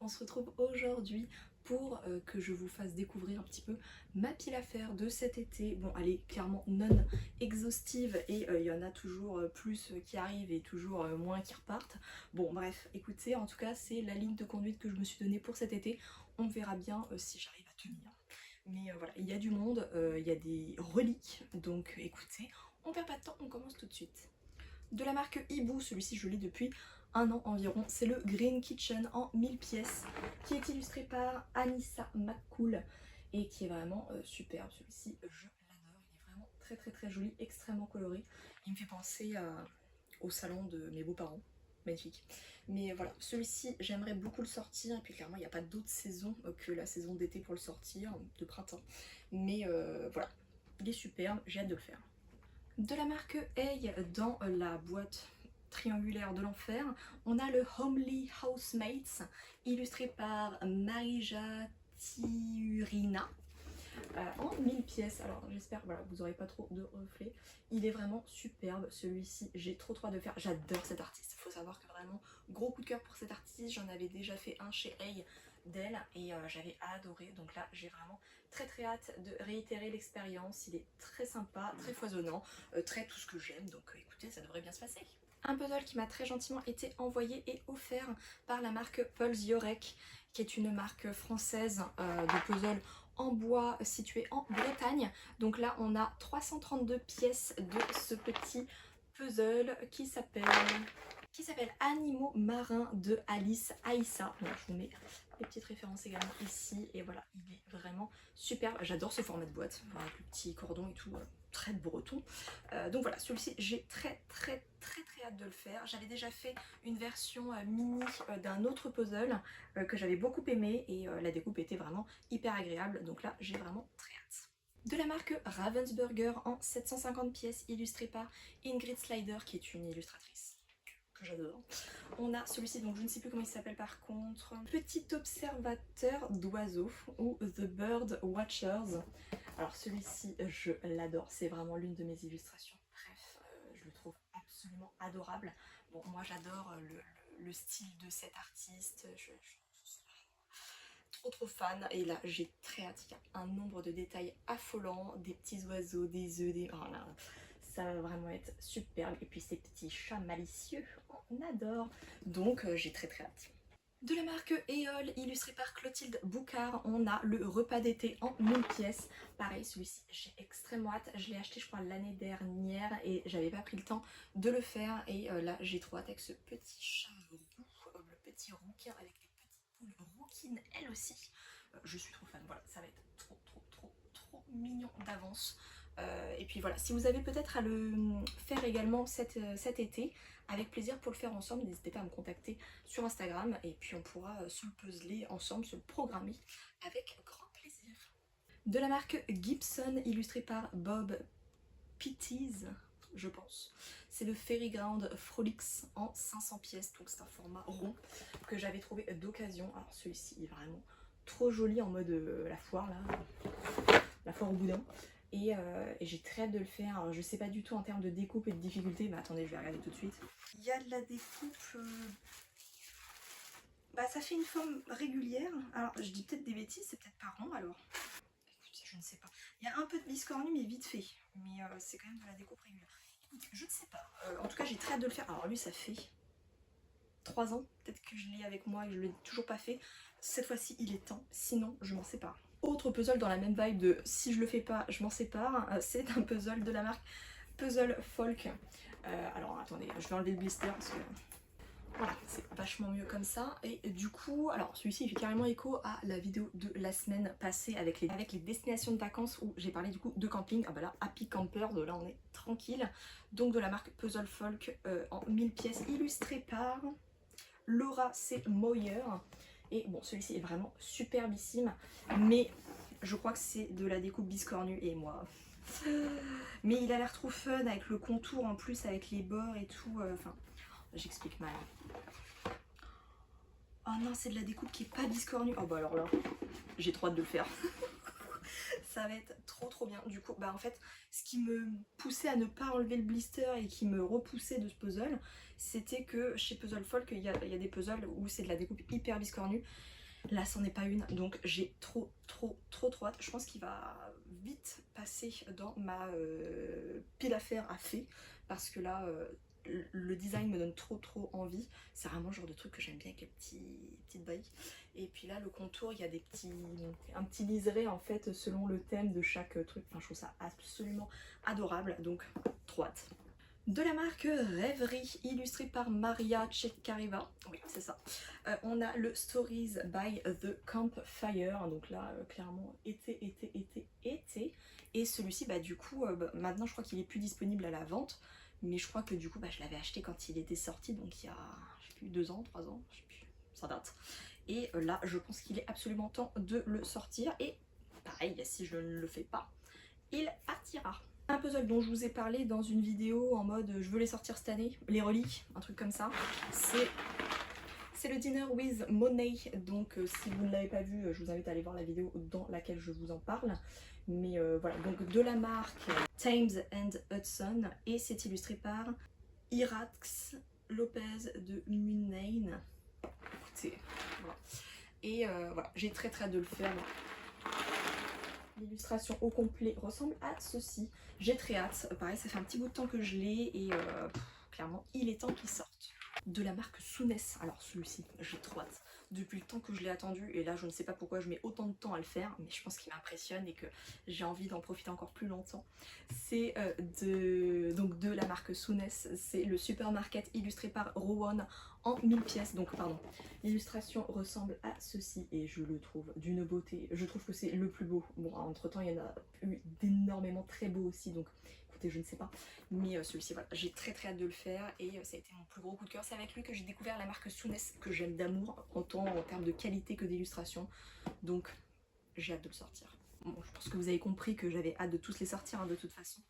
on se retrouve aujourd'hui pour que je vous fasse découvrir un petit peu ma pile à faire de cet été. Bon, elle est clairement non exhaustive et il y en a toujours plus qui arrivent et toujours moins qui repartent. Bon, bref, écoutez, en tout cas, c'est la ligne de conduite que je me suis donnée pour cet été. On verra bien si j'arrive à tenir. Mais voilà, il y a du monde, il y a des reliques, donc écoutez, on perd pas de temps, on commence tout de suite. De la marque Ibu, celui-ci je l'ai depuis un an environ, c'est le Green Kitchen en 1000 pièces qui est illustré par Anissa McCool et qui est vraiment superbe. Celui-ci je l'adore, il est vraiment très joli, extrêmement coloré. Il me fait penser au salon de mes beaux-parents, magnifique. Mais voilà, celui-ci j'aimerais beaucoup le sortir et puis clairement il n'y a pas d'autre saison que la saison d'été pour le sortir, de printemps. Mais voilà, il est superbe, j'ai hâte de le faire. De la marque Hey, dans la boîte triangulaire de l'enfer, on a le Homely Housemates, illustré par Marija Tiurina, en 1000 pièces. Alors j'espère voilà, vous n'aurez pas trop de reflets. Il est vraiment superbe celui-ci, j'ai trop hâte de faire. J'adore cet artiste, il faut savoir que vraiment gros coup de cœur pour cet artiste. J'en avais déjà fait un chez Hey d'elle et j'avais adoré, donc là j'ai vraiment très hâte de réitérer l'expérience. Il est très sympa, très foisonnant, très tout ce que j'aime, donc écoutez, ça devrait bien se passer. Un puzzle qui m'a très gentiment été envoyé et offert par la marque Paul's Yorek, qui est une marque française de puzzle en bois située en Bretagne. Donc là on a 332 pièces de ce petit puzzle qui s'appelle Animaux marins de Alice Aïssa. Bon, je vous mets les petites références également ici et voilà, il est vraiment superbe. J'adore ce format de boîte avec le petit cordon et tout, très breton. Donc voilà, celui-ci j'ai très hâte de le faire. J'avais déjà fait une version mini d'un autre puzzle que j'avais beaucoup aimé et la découpe était vraiment hyper agréable, donc là j'ai vraiment très hâte. De la marque Ravensburger en 750 pièces, illustrée par Ingrid Slider qui est une illustratrice que j'adore. On a celui-ci, donc je ne sais plus comment il s'appelle par contre, Petit observateur d'oiseaux ou The Bird Watchers. Alors celui-ci je l'adore, c'est vraiment l'une de mes illustrations. Bref, je le trouve absolument adorable. Bon, moi j'adore le style de cet artiste, je suis trop fan et là j'ai très hâte. Il y a un nombre de détails affolants, des petits oiseaux, des œufs, des... Oh là, ça va vraiment être superbe. Et puis ces petits chats malicieux, on adore. Donc j'ai très hâte. De la marque Eole, illustré par Clotilde Boucard, on a le repas d'été en 1000 pièces. Pareil, celui-ci, j'ai extrêmement hâte. Je l'ai acheté, je crois, l'année dernière et j'avais pas pris le temps de le faire. Et là, j'ai trop hâte avec ce petit chat roux, le petit rouquin avec les petites poules rouquines, elles aussi. Je suis trop fan. Voilà, ça va être trop mignon d'avance. Et puis voilà, si vous avez peut-être à le faire également cet été, avec plaisir pour le faire ensemble, n'hésitez pas à me contacter sur Instagram et puis on pourra se le puzzler ensemble, se le programmer avec grand plaisir. De la marque Gibson, illustré par Bob Pitties, je pense. C'est le Fairy Ground Frolix en 500 pièces, donc c'est un format rond que j'avais trouvé d'occasion. Alors celui-ci est vraiment trop joli en mode la foire là, la foire au boudin. Et j'ai très hâte de le faire. Alors, je sais pas du tout en termes de découpe et de difficulté, mais attendez, je vais regarder tout de suite. Il y a de la découpe, bah ça fait une forme régulière. Alors je dis peut-être des bêtises, c'est peut-être pas rond alors. Écoute, je ne sais pas. Il y a un peu de biscornu mais vite fait. Mais c'est quand même de la découpe régulière. Écoute, je ne sais pas. En tout cas j'ai très hâte de le faire. Alors lui ça fait 3 ans, peut-être que je l'ai avec moi et je ne l'ai toujours pas fait. Cette fois-ci il est temps, sinon je m'en sépare. Autre puzzle dans la même vibe de si je le fais pas, je m'en sépare, c'est un puzzle de la marque Puzzle Folk. Alors attendez, je vais enlever le blister parce que voilà, c'est vachement mieux comme ça. Et du coup, alors celui-ci il fait carrément écho à la vidéo de la semaine passée avec les destinations de vacances où j'ai parlé du coup de camping. Ah bah là, Happy Camper, de là on est tranquille. Donc de la marque Puzzle Folk en 1000 pièces, illustré par Laura C. Moyer. Et bon, celui-ci est vraiment superbissime, mais je crois que c'est de la découpe biscornue et moi... Mais il a l'air trop fun avec le contour en plus, avec les bords et tout. Enfin, j'explique mal. Oh non, c'est de la découpe qui est pas biscornue. Oh bah alors là, j'ai trop hâte de le faire. Ça va être trop bien. Du coup, bah en fait, ce qui me poussait à ne pas enlever le blister et qui me repoussait de ce puzzle, c'était que chez Puzzle Folk, il y a des puzzles où c'est de la découpe hyper biscornue. Là c'en est pas une, donc j'ai trop hâte. Je pense qu'il va vite passer dans ma pile à faire à fait, parce que là le design me donne trop envie. C'est vraiment le genre de truc que j'aime bien avec les petites briques. Et puis là le contour, il y a un petit liseré en fait selon le thème de chaque truc. Enfin je trouve ça absolument adorable, donc trop hâte. De la marque Rêverie, illustrée par Maria Ceccareva, oui c'est ça. On a le Stories by the Campfire, donc là clairement été. Et celui-ci bah du coup maintenant je crois qu'il est plus disponible à la vente, mais je crois que du coup je l'avais acheté quand il était sorti, donc il y a je sais plus 2 ans, 3 ans, je sais plus, ça date. Et là je pense qu'il est absolument temps de le sortir, et pareil si je ne le fais pas, il partira. Un puzzle dont je vous ai parlé dans une vidéo en mode je veux les sortir cette année, les reliques, un truc comme ça, c'est le Dinner with Monet. Donc si vous ne l'avez pas vu, je vous invite à aller voir la vidéo dans laquelle je vous en parle. Mais voilà, donc de la marque Thames and Hudson, et c'est illustré par Irax Lopez de Munane. Écoutez, voilà. Et voilà, j'ai très hâte de le faire. L'illustration au complet ressemble à ceci. J'ai très hâte. Pareil, ça fait un petit bout de temps que je l'ai, et clairement, il est temps qu'il sorte. De la marque Souness. Alors celui-ci, j'ai trop hâte. Depuis le temps que je l'ai attendu, et là je ne sais pas pourquoi je mets autant de temps à le faire, mais je pense qu'il m'impressionne et que j'ai envie d'en profiter encore plus longtemps. C'est donc de la marque Souness. C'est le supermarket illustré par Rowan en 1000 pièces. Donc pardon, l'illustration ressemble à ceci et je le trouve d'une beauté. Je trouve que c'est le plus beau. Bon, entre temps il y en a eu d'énormément très beaux aussi, donc écoutez, je ne sais pas. Mais celui-ci, voilà, j'ai très hâte de le faire, et ça a été mon plus gros coup de cœur. C'est avec lui que j'ai découvert la marque Souness, que j'aime d'amour, autant en termes de qualité que d'illustration. Donc j'ai hâte de le sortir. Bon, je pense que vous avez compris que j'avais hâte de tous les sortir de toute façon.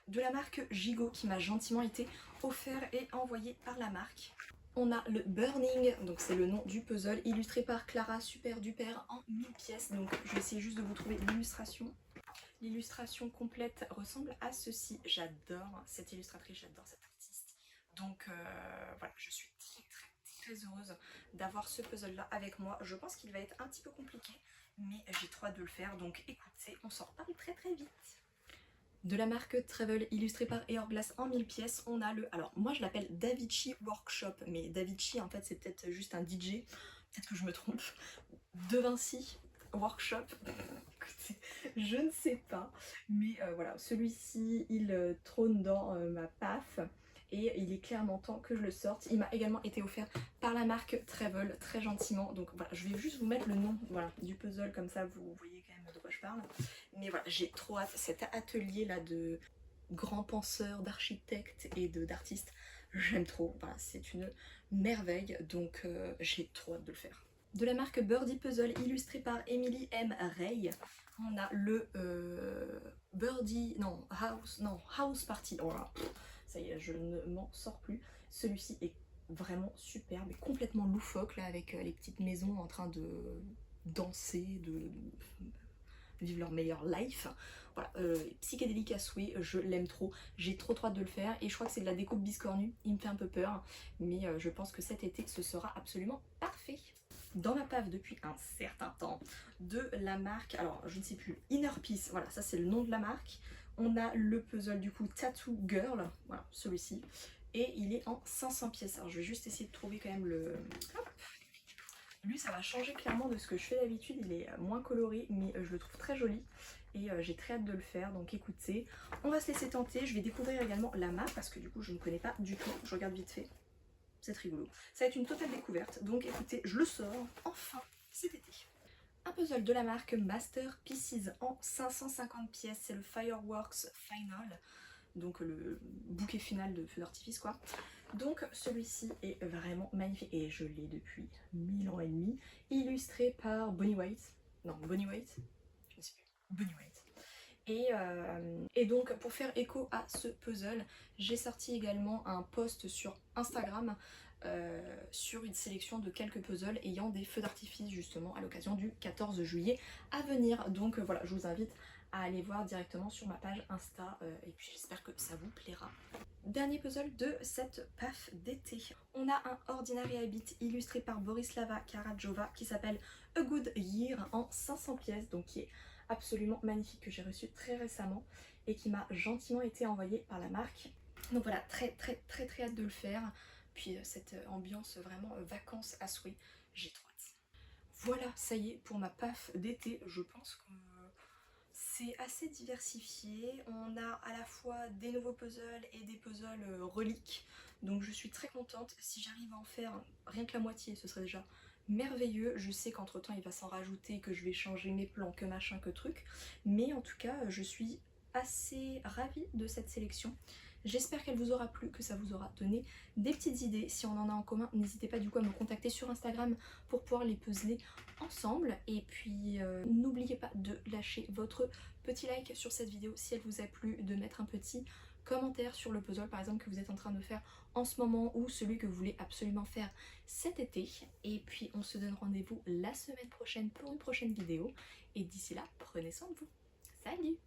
De la marque Gigot, qui m'a gentiment été offert et envoyé par la marque. On a le Burning, donc c'est le nom du puzzle, illustré par Clara Super Duper en 1000 pièces. Donc je vais essayer juste de vous trouver l'illustration. L'illustration complète ressemble à ceci. J'adore cette illustratrice, j'adore cette artiste. Donc voilà, je suis très heureuse d'avoir ce puzzle là avec moi. Je pense qu'il va être un petit peu compliqué, mais j'ai trop hâte de le faire. Donc écoutez, on s'en reparle très vite. De la marque Travel, illustré par Hourglass en 1000 pièces, on a le... Alors moi je l'appelle Davichi Workshop, mais Davichi en fait c'est peut-être juste un DJ, peut-être que je me trompe. De Vinci Workshop, je ne sais pas, mais voilà, celui-ci il trône dans ma PAF, et il est clairement temps que je le sorte. Il m'a également été offert par la marque Travel, très gentiment. Donc voilà, je vais juste vous mettre le nom, voilà, du puzzle, comme ça vous voyez quand même de quoi je parle. Mais voilà, j'ai trop hâte. Cet atelier là de grands penseurs, d'architectes et d'artistes, j'aime trop. Voilà, c'est une merveille, donc j'ai trop hâte de le faire. De la marque Birdie Puzzle, illustré par Emily M. Ray, on a le House Party. Oh là, ça y est, je ne m'en sors plus. Celui-ci est vraiment superbe et complètement loufoque là, avec les petites maisons en train de danser, de vivre leur meilleure life. Voilà, psychédélique à souhait, je l'aime trop, j'ai trop hâte de le faire, et je crois que c'est de la découpe biscornue, il me fait un peu peur, mais je pense que cet été ce sera absolument parfait. Dans ma PAF depuis un certain temps, de la marque, alors je ne sais plus, Inner Peace, voilà, ça c'est le nom de la marque. On a le puzzle du coup Tattoo Girl, voilà, celui-ci, et il est en 500 pièces. Alors je vais juste essayer de trouver quand même le... Hop. Lui ça va changer clairement de ce que je fais d'habitude, il est moins coloré, mais je le trouve très joli, et j'ai très hâte de le faire. Donc écoutez, on va se laisser tenter. Je vais découvrir également la marque, parce que du coup je ne connais pas du tout, je regarde vite fait. C'est rigolo. Ça va être une totale découverte, donc écoutez, je le sors enfin cet été. Un puzzle de la marque Masterpieces en 550 pièces, c'est le Fireworks Final, donc le bouquet final de feux d'artifice quoi. Donc celui-ci est vraiment magnifique, et je l'ai depuis 1000 ans et demi, illustré par Bonnie White. Non, Bonnie White, je ne sais plus, Bonnie White. Et donc pour faire écho à ce puzzle, j'ai sorti également un post sur Instagram sur une sélection de quelques puzzles ayant des feux d'artifice justement à l'occasion du 14 juillet à venir. Donc voilà, je vous invite à aller voir directement sur ma page Insta et puis j'espère que ça vous plaira. Dernier puzzle de cette PAF d'été. On a un Ordinary Habit illustré par Borislava Karadjova qui s'appelle A Good Year en 500 pièces, donc qui est absolument magnifique, que j'ai reçu très récemment et qui m'a gentiment été envoyé par la marque. Donc voilà, très hâte de le faire. Puis cette ambiance vraiment vacances à souhait, j'ai trop hâte. Voilà, ça y est pour ma PAF d'été. Je pense que c'est assez diversifié. On a à la fois des nouveaux puzzles et des puzzles reliques. Donc je suis très contente. Si j'arrive à en faire rien que la moitié, ce serait déjà merveilleux. Je sais qu'entre temps il va s'en rajouter, que je vais changer mes plans, que machin, que truc. Mais en tout cas, je suis assez ravie de cette sélection. J'espère qu'elle vous aura plu, que ça vous aura donné des petites idées. Si on en a en commun, n'hésitez pas du coup à me contacter sur Instagram pour pouvoir les puzzler ensemble. Et puis n'oubliez pas de lâcher votre petit like sur cette vidéo si elle vous a plu, de mettre un petit commentaire sur le puzzle par exemple que vous êtes en train de faire en ce moment ou celui que vous voulez absolument faire cet été. Et puis on se donne rendez-vous la semaine prochaine pour une prochaine vidéo. Et d'ici là, prenez soin de vous. Salut!